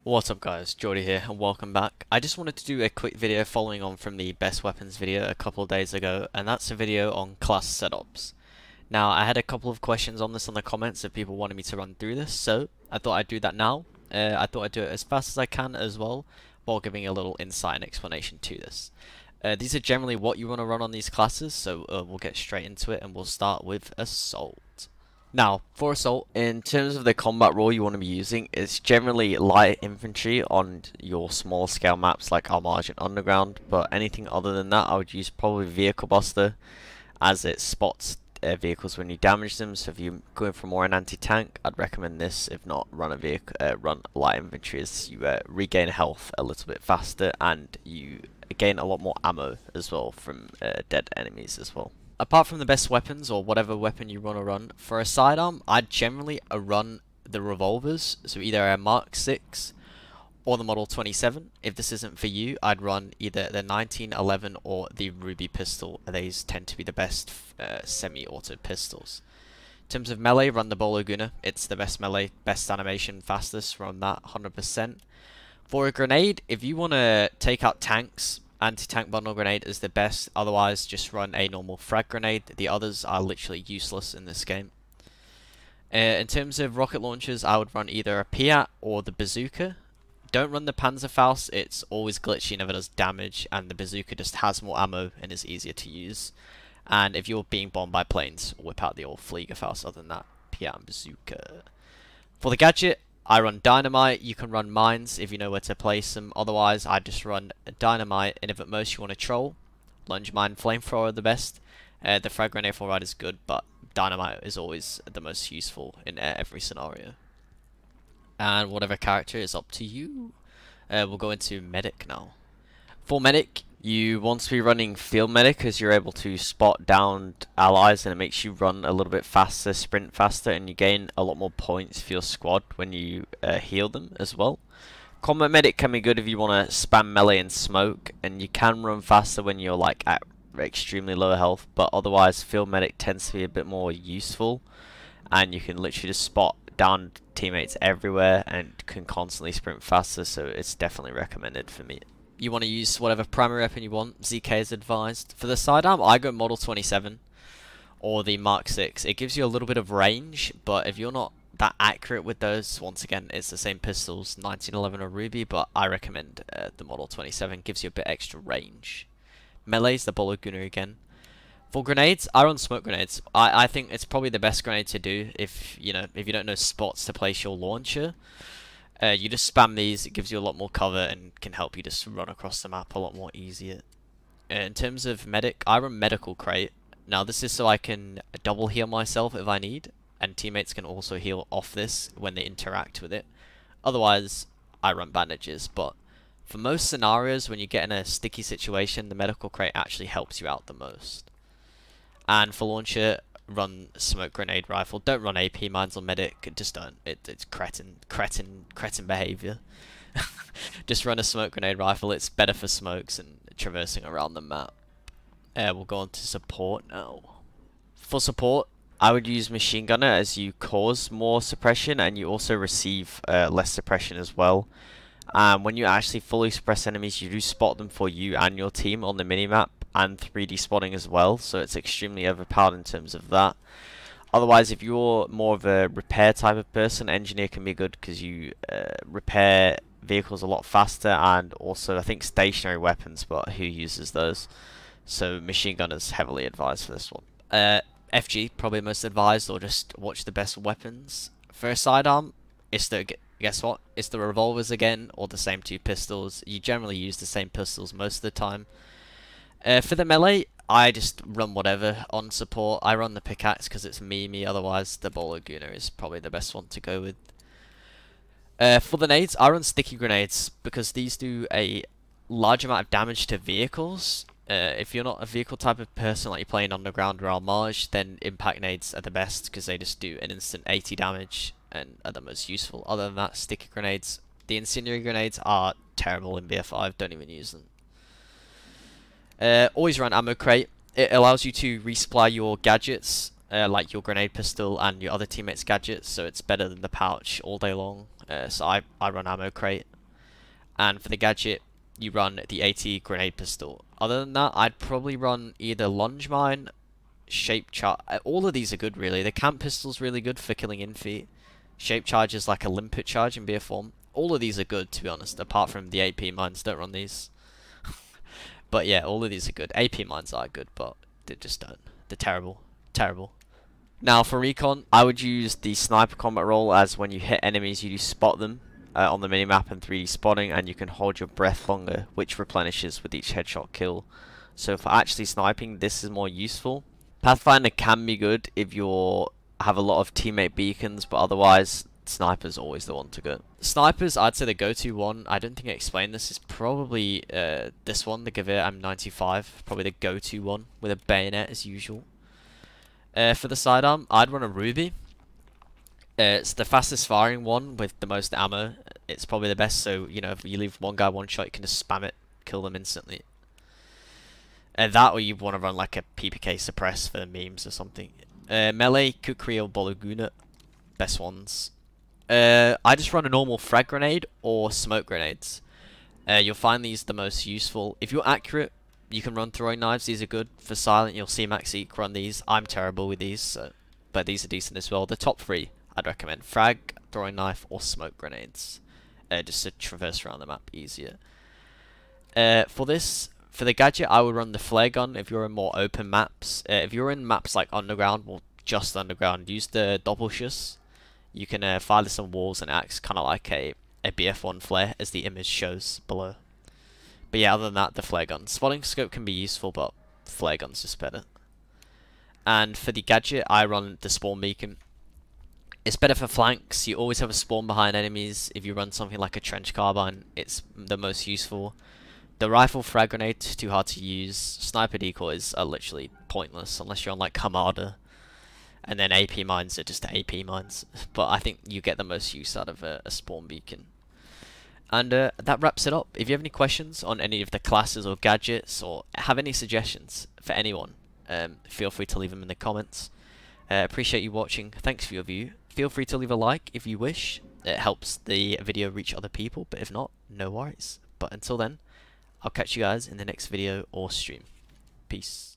What's up guys, Jordy here and welcome back. I just wanted to do a quick video following on from the best weapons video a couple of days ago, and that's a video on class setups. Now I had a couple of questions on this in the comments if people wanted me to run through this, so I thought I'd do that now. I thought I'd do it as fast as I can as well, while giving a little insight and explanation to this. These are generally what you want to run on these classes, so we'll get straight into it and we'll start with Assault. Now, for Assault, in terms of the combat role you want to be using, it's generally light infantry on your small scale maps like Armage and Underground, but anything other than that I would use probably Vehicle Buster, as it spots vehicles when you damage them. So if you're going for more an anti-tank, I'd recommend this. If not, run light infantry, as you regain health a little bit faster and you gain a lot more ammo as well from dead enemies as well. Apart from the best weapons, or whatever weapon you want to run, for a sidearm, I'd generally run the revolvers, so either a Mark 6 or the Model 27. If this isn't for you, I'd run either the 1911 or the Ruby pistol. These tend to be the best semi-auto pistols. In terms of melee, run the Bolo Gunner. It's the best melee, best animation, fastest, run that 100%. For a grenade, if you want to take out tanks, anti-tank bundle grenade is the best. Otherwise, just run a normal frag grenade. The others are literally useless in this game. In terms of rocket launchers, I would run either a Piat or the bazooka. Don't run the Panzerfaust, it's always glitchy, never does damage, and the bazooka just has more ammo and is easier to use. And if you're being bombed by planes, whip out the old Fliegerfaust. Other than that, Piat and bazooka. For the gadget, I run dynamite. You can run mines if you know where to place them. Otherwise, I just run dynamite, and if at most you want to troll, lunge mine, flamethrower are the best. The frag grenade for ride is good, but dynamite is always the most useful in every scenario. And whatever character is up to you. We'll go into medic now. For medic, you want to be running field medic, as you're able to spot downed allies and it makes you run a little bit faster, sprint faster, and you gain a lot more points for your squad when you heal them as well. Combat medic can be good if you want to spam melee and smoke, and you can run faster when you're like at extremely low health, but otherwise field medic tends to be a bit more useful, and you can literally just spot downed teammates everywhere and can constantly sprint faster, so it's definitely recommended for me. You want to use whatever primary weapon you want. ZK is advised. For the sidearm, I go Model 27 or the Mark 6. It gives you a little bit of range, but if you're not that accurate with those, once again, it's the same pistols, 1911 or Ruby, but I recommend the Model 27. Gives you a bit extra range. Melee's the Bolo Gunner again. For grenades, I run smoke grenades. I think it's probably the best grenade to do if you don't know spots to place your launcher. You just spam these, it gives you a lot more cover and can help you just run across the map a lot more easier. In terms of medic, I run medical crate. Now this is so I can double heal myself if I need, and teammates can also heal off this when they interact with it. Otherwise, I run bandages, but for most scenarios when you get in a sticky situation, the medical crate actually helps you out the most. And for launcher, run smoke grenade rifle. Don't run AP mines on medic. Just don't. It's cretin behavior. Just run a smoke grenade rifle. It's better for smokes and traversing around the map. We'll go on to support now. For support, I would use machine gunner, as you cause more suppression and you also receive less suppression as well. When you actually fully suppress enemies, you do spot them for you and your team on the minimap, and 3D spotting as well, so it's extremely overpowered in terms of that. Otherwise, if you're more of a repair type of person, engineer can be good because you repair vehicles a lot faster, and also I think stationary weapons, but who uses those? So machine gun is heavily advised for this one. FG probably most advised, or just watch the best weapons. For a sidearm, it's the guess what? It's the revolvers again, or the same two pistols. You generally use the same pistols most of the time. For the melee, I just run whatever on support. I run the pickaxe because it's memey, otherwise the Bolo Gunner is probably the best one to go with. For the nades, I run sticky grenades because these do a large amount of damage to vehicles. If you're not a vehicle type of person, like you're playing Underground or Armage, then impact nades are the best because they just do an instant 80 damage and are the most useful. Other than that, sticky grenades. The incendiary grenades are terrible in BF5, don't even use them. Always run ammo crate. It allows you to resupply your gadgets, like your grenade pistol and your other teammates' gadgets, so it's better than the pouch all day long. So I run ammo crate. And for the gadget, you run the AT grenade pistol. Other than that, I'd probably run either lunge mine, shape charge. All of these are good, really. The camp pistol's really good for killing infeet. Shape charge is like a limpet charge in beer form. All of these are good, to be honest, apart from the AP mines. Don't run these. But yeah, all of these are good. AP mines are good, but they just don't. They're terrible. Terrible. Now for recon, I would use the sniper combat role, as when you hit enemies you do spot them on the minimap and 3D spotting, and you can hold your breath longer, which replenishes with each headshot kill. So for actually sniping, this is more useful. Pathfinder can be good if you have a lot of teammate beacons, but otherwise sniper's always the one to go. Snipers, I'd say the go-to one, I don't think I explained this, is probably this one, the Gavir M95, probably the go-to one, with a bayonet as usual. For the sidearm, I'd run a Ruby. It's the fastest firing one with the most ammo. It's probably the best, so you know, if you leave one guy one shot, you can just spam it, kill them instantly. That, or you want to run like a PPK suppress for memes or something. Melee, Kukri or Bologuna, best ones. I just run a normal frag grenade or smoke grenades. You'll find these the most useful. If you're accurate, you can run throwing knives. These are good. For silent, you'll see Max Eek run these. I'm terrible with these, so, but these are decent as well. The top three, I'd recommend frag, throwing knife, or smoke grenades. Just to traverse around the map easier. For the gadget, I would run the flare gun if you're in more open maps. If you're in maps like underground, or just underground, use the doppelschuss. You can fire this on walls and acts kind of like a BF1 flare, as the image shows below. But yeah, other than that, the flare gun. Spotting scope can be useful, but flare gun's just better. And for the gadget, I run the spawn beacon. It's better for flanks. You always have a spawn behind enemies. If you run something like a trench carbine, it's the most useful. The rifle frag grenade is too hard to use. Sniper decoys are literally pointless unless you're on like Hamada. And then AP mines are just AP mines. But I think you get the most use out of a spawn beacon. And that wraps it up. If you have any questions on any of the classes or gadgets, or have any suggestions for anyone, feel free to leave them in the comments. Appreciate you watching. Thanks for your view. Feel free to leave a like if you wish. It helps the video reach other people, but if not, no worries. But until then, I'll catch you guys in the next video or stream. Peace.